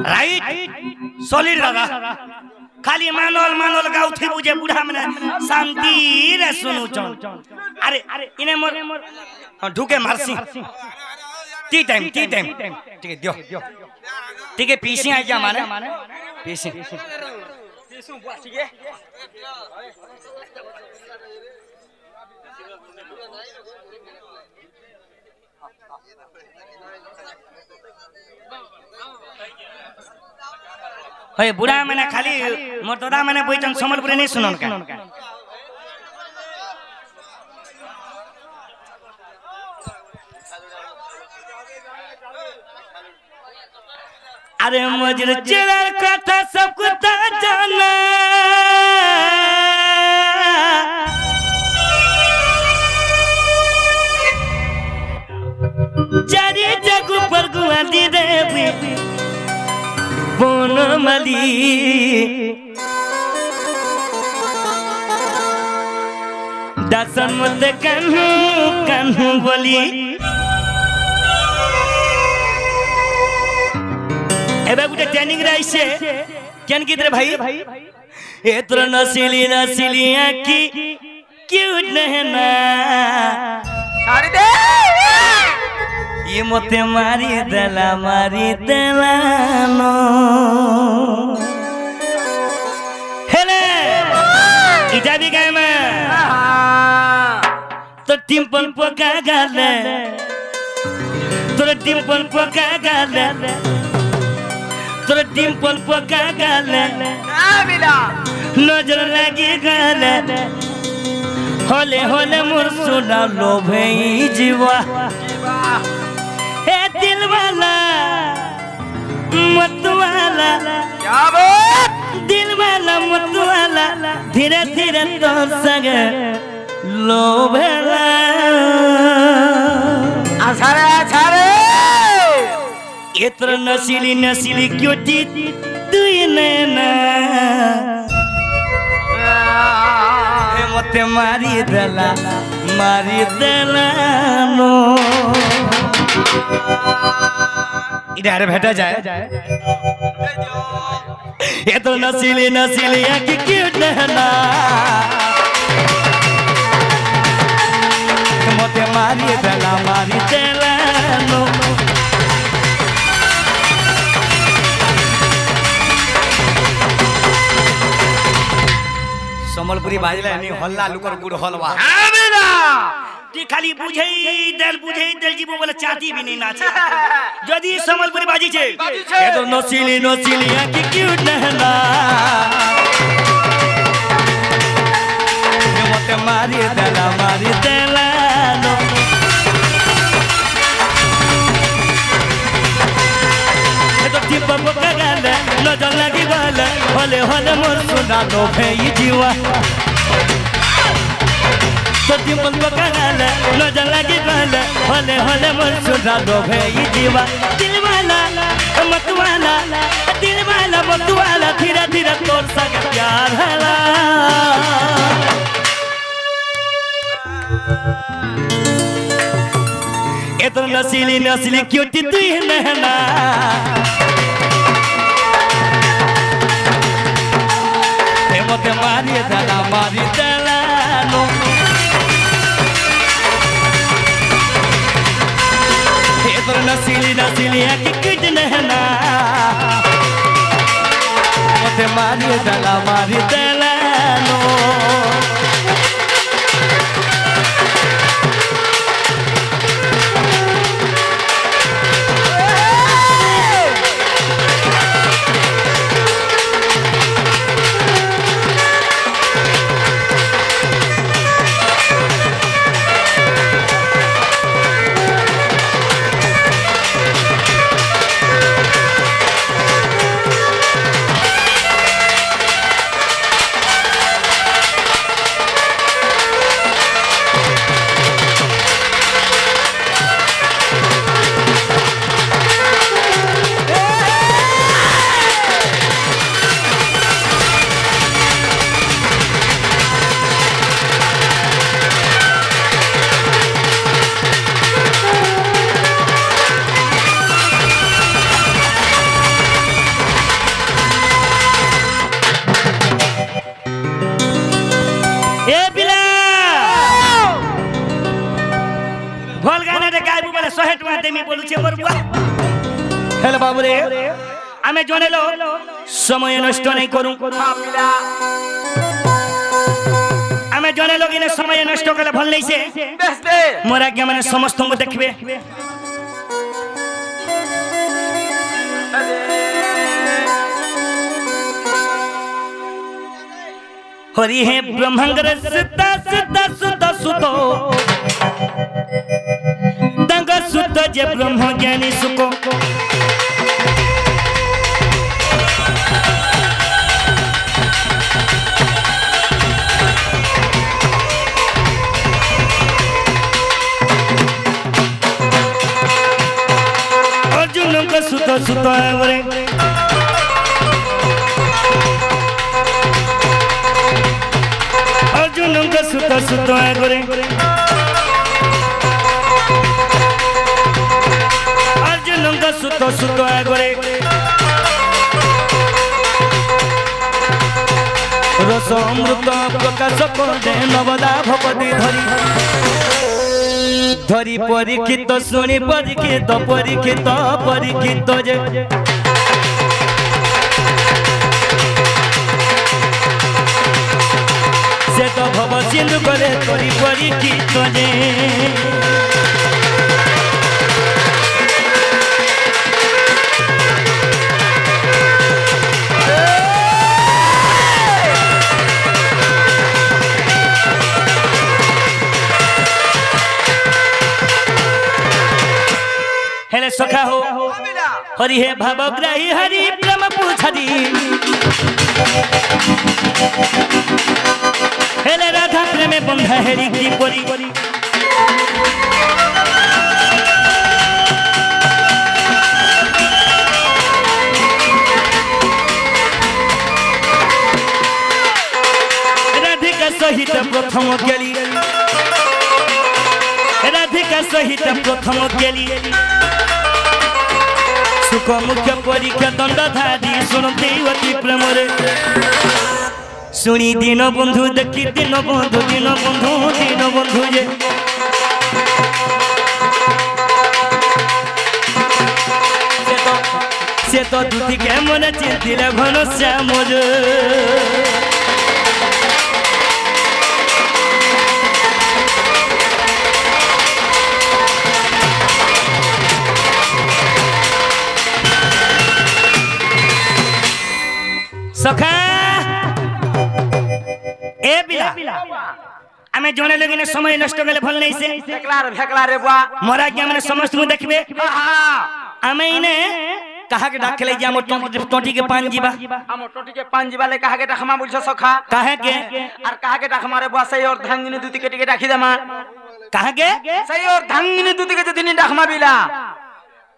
right solid दादा खाली मानोल मानोल गाउ थी बुझे बुढ़ा मने शांति रे सुनु चन अरे इने मोर ढुके मारसी टी टाइम ठीक है दियो ठीक है पीसी आ जा माने पीसी ठीक है हे बुढ़ा मैंने खाली मोर दादा मैंने बोइचन समलपुरी नहीं सुनन का अरे मजर चलर कथा सब कुछ जाना जारी जगु पर गुआली रे बोनमली दसन मत कन्हु बोली एबे गुटे ट्रेनिंग रहिसे केन कितरे भाई एतर नसीली आखी क्यूट नहना सारी दे ये मोते मारी दला नो हेले इटा भी गए मैं तो टिम्पल पका गाले तो टिम्पल पका गाले तो टिम्पल पका गाले नजर लगी गाले होले होले मुर्सुना लोभे जीवा दिल वाला मतवाला क्या बात दिल वाला मतवाला धीरे धीरे तो सग लोभला आछारे इत्र नसीली क्यूटी तुई नैना मते मारी दला नो इधर भेटा जाए ये तो नसीली आँखी क्यूट नहना मोते मारी दला नो समलपुरी बाजला नहीं हल्ला लुकर गुड़ हलवा ती खाली बुझे दिल जीवो बोले चाहती भी नहीं नाचे जदी समलपुरी बाजी छे ए तो नसीली आंखी क्यूट नहना मते मारी दला नो ए तो टिप पका गाले नजर लगी वाला होले मोर सुना लो भई जीवा तो टिम्पल पका गाले नजर लगी वाला होले मोर सुना लो भई जीवा दिल वाला मतवाला धीरे धीरे तोर सके प्यार हला ए तो नसीली क्यूटी तू नहना ए मोते मारी दला नो पर नसीली आँखी कुछ नहना मोते मारी दला नो टका देमी बोलुछे मोर बुआ हेलो बाबू रे आमे जनेलो समय नष्ट नहीं करूं हाँ पिला आमे जनेलो कि समय नष्ट कले भल नहीं से बेस दे मोर आज्ञा माने समस्त को देखबे हरि हे ब्रह्मंगर सिद्धा सिद्धा सुत सुतो दंग सुत जे ब्रह्म ज्ञानी सुको अर्जुन का सुत सुत रे अर्जुन का सुत सुत रे अर्जुन का सुत सुत रे रस अमृत प्रकाश करे नवदा भगवती धरी धरी परीक्षित शुणी परीक्षित परीक्षित परीक्षित जे से तो भव सिंधु करे तोरी परीक्षित जे हेले सखा हो हरि हे भावग्राही हरि प्रेम पूछरी हेले राधा प्रेमे बंधा हेरी की परी राधिका सहित प्रथम गेली राधिका सहित प्रथम गेली सुख मुख्य परीक्षा दंडधारी शुणती अति प्रेम रे शुणी दिन बंधु देखी दिन बंधु जे से तो दूती के मन चिंतिले घन श्याम जे सखा ए बिला आमे जने लगे ने समय नष्ट गले भल नहीं से फेकला रे बुआ मोरा के माने समस्त को देखबे हां आमे इने कहा के डाक ले जामो टोटी के पान जीवा हम टोटी के पान जीवा ले कहा के डाखमा बोलछ सखा कहे के और कहा के डाखमा रे बुआ सही और धंगिनी दूती के टिके डाखी देमा कहा के सही और धंगिनी दूती के दिन डाखमा बिला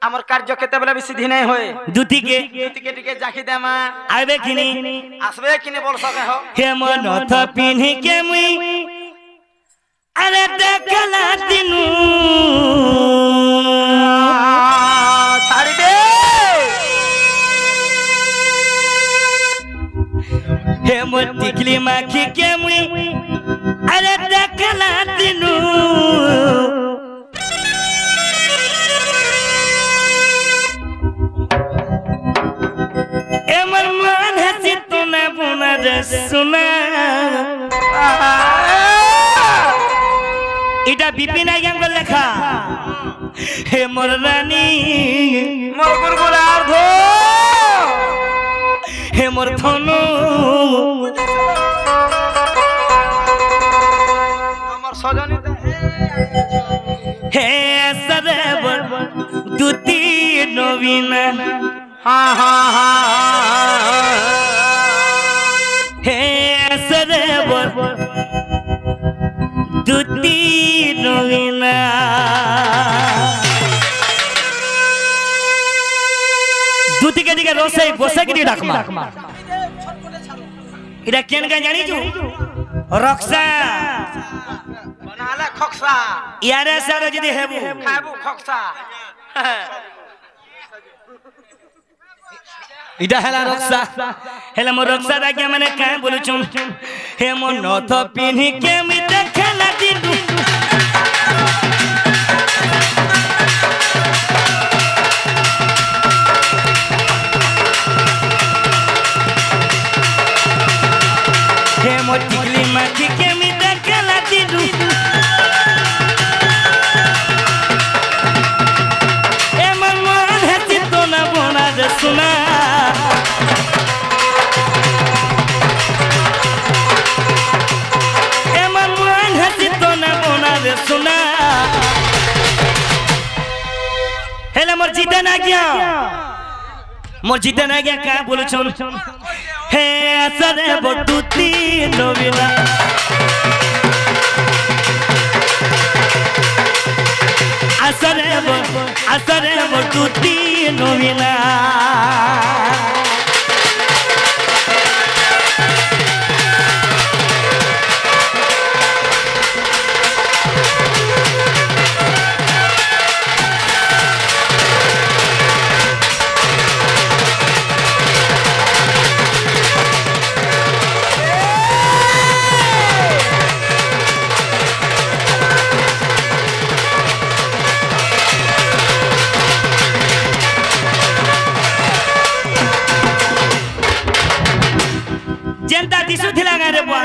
हमर कार्य केते बेला सिद्धि नहीं होए दूती के टिके जाखी देमा आबे किनी आसबे किने बोल सके हो हे मन थ पिन्ही के मुई अरे देखला दिनु छाड़ी दे हे मोर टिकली माखी के मुई अरे देखला दिनु एमर मन हसी तुना बुना सुना इटा बिपिन आज्ञा लेखा हे मोर रानी मोर गुरगुलार धो हे मोर धनु हमर सजनी हे सरेवर दूती नवीन हाँ हाँ हाँ हे सरेवर दूती नवीन दूती के दिके रोसे गोसे के डाकमा इरा केन का जानी छु रक्षा बनाला खक्सा यारे सारो जदी हेबू खाबू खक्सा इटा हेला रक्षा हेला मो रक्षा राग्या माने काहे बोलु छु हे मो नथ पिन्ही के मी देखला दिनु हेले मोर जीते ना गया क्या बोलो चल हे असरे बटुती नवीना असरे बटुती नवीना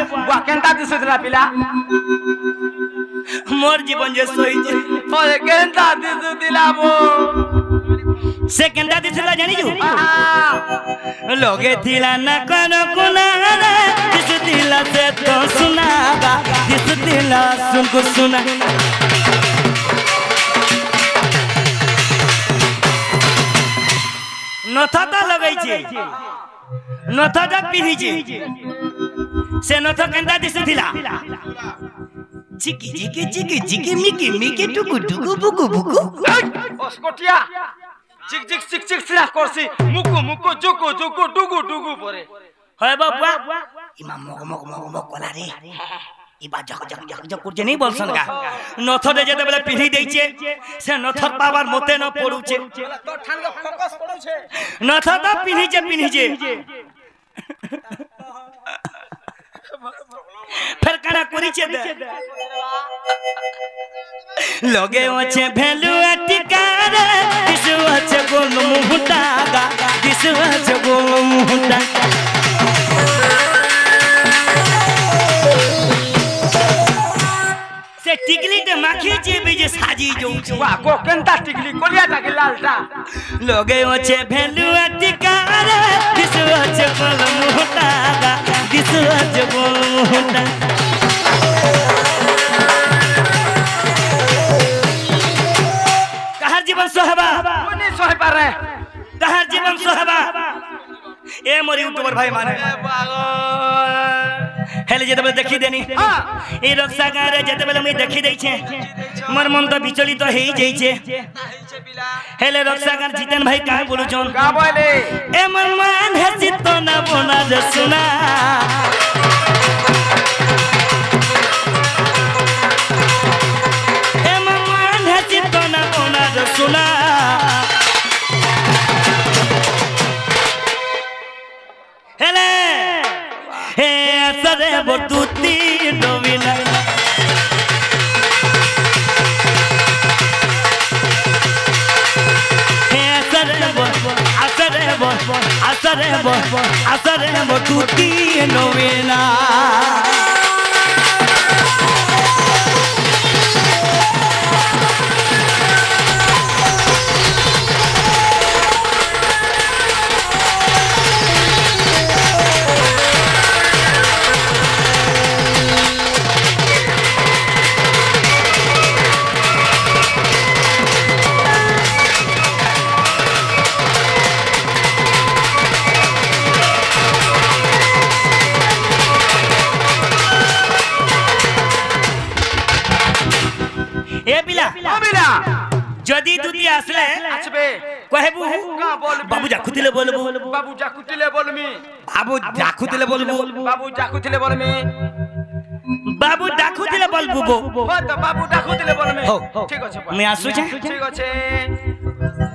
बुआ केंता दिसुतला पिला मोर जीवन जे सोइजे ओए केंता दिसुतला बो से केंता दिसुतला जानी जू लोगे थिला न कोनो कुना दिसुतला से तो सुनागा दिसुतला सुन को सुना नथाता लगै छै नथाता पिहि छै से नथ केंता दिसुथिला चिकी चिकी चिकी चिकी मिकी मिकी टुकु टुकु बुकु बुकु ओस्कोटिया चिक चिक चिक चिक सिरा करसी मुकु मुकु जुकु जुकु डुगु डुगु परे হয় বাবা ইমা মগ মগ মগ মগ কলা রে ইবা জক জক জক জক করছে নেই বলছন গা নথরে যেতে বেলা পিহি দেইছে সে নথর পাবার মতে ন পড়ুছে তো ঠানকে ফোকাস পড়ুছে নথ তো পিনিছে फिर कड़ा करिছে दे लगे আছে ভ্যালু টিকার দিশু আছে গোল মুহটা দিশু আছে গোল মুহটা से टिकली ते माखी जे बीजे साजी जो वा को केंता टिकली कोलिया टाके लालटा लगे আছে ভ্যালু টিকার দিশু আছে গোল মুহটা दिसु আছে গোল মুহটা जीवन सोहबा कोनी सोहबा रे तहार जीवन सोहबा ए मोर यूट्यूबर भाई माने हेले जेते बेले देखि देनी ए रक्षा गारे जेते बेले मी देखि दै छे मोर मन तो विचलित हेई जाई छे हेले रक्षा गार जीतन भाई का बोलु जोन का बोले ए मन मान है चित्त ना बोना ज सुना ए मन मान है चित्त ना बोना ज सुना हेले हे असरे बटुती नवीना हे असरे बटुती नवीना जदी दुदी आसले आछबे कहबू का बोल बाबू जाखुतिले बोलबू बाबू जाखुतिले बोलमी बाबू जाखुतिले बोलबू बाबू जाखुतिले बोलमी बाबू डाखुतिले बोलबू हो तो बाबू डाखुतिले बोलमी हो ठीक अछि मैं आसु छे ठीक अछि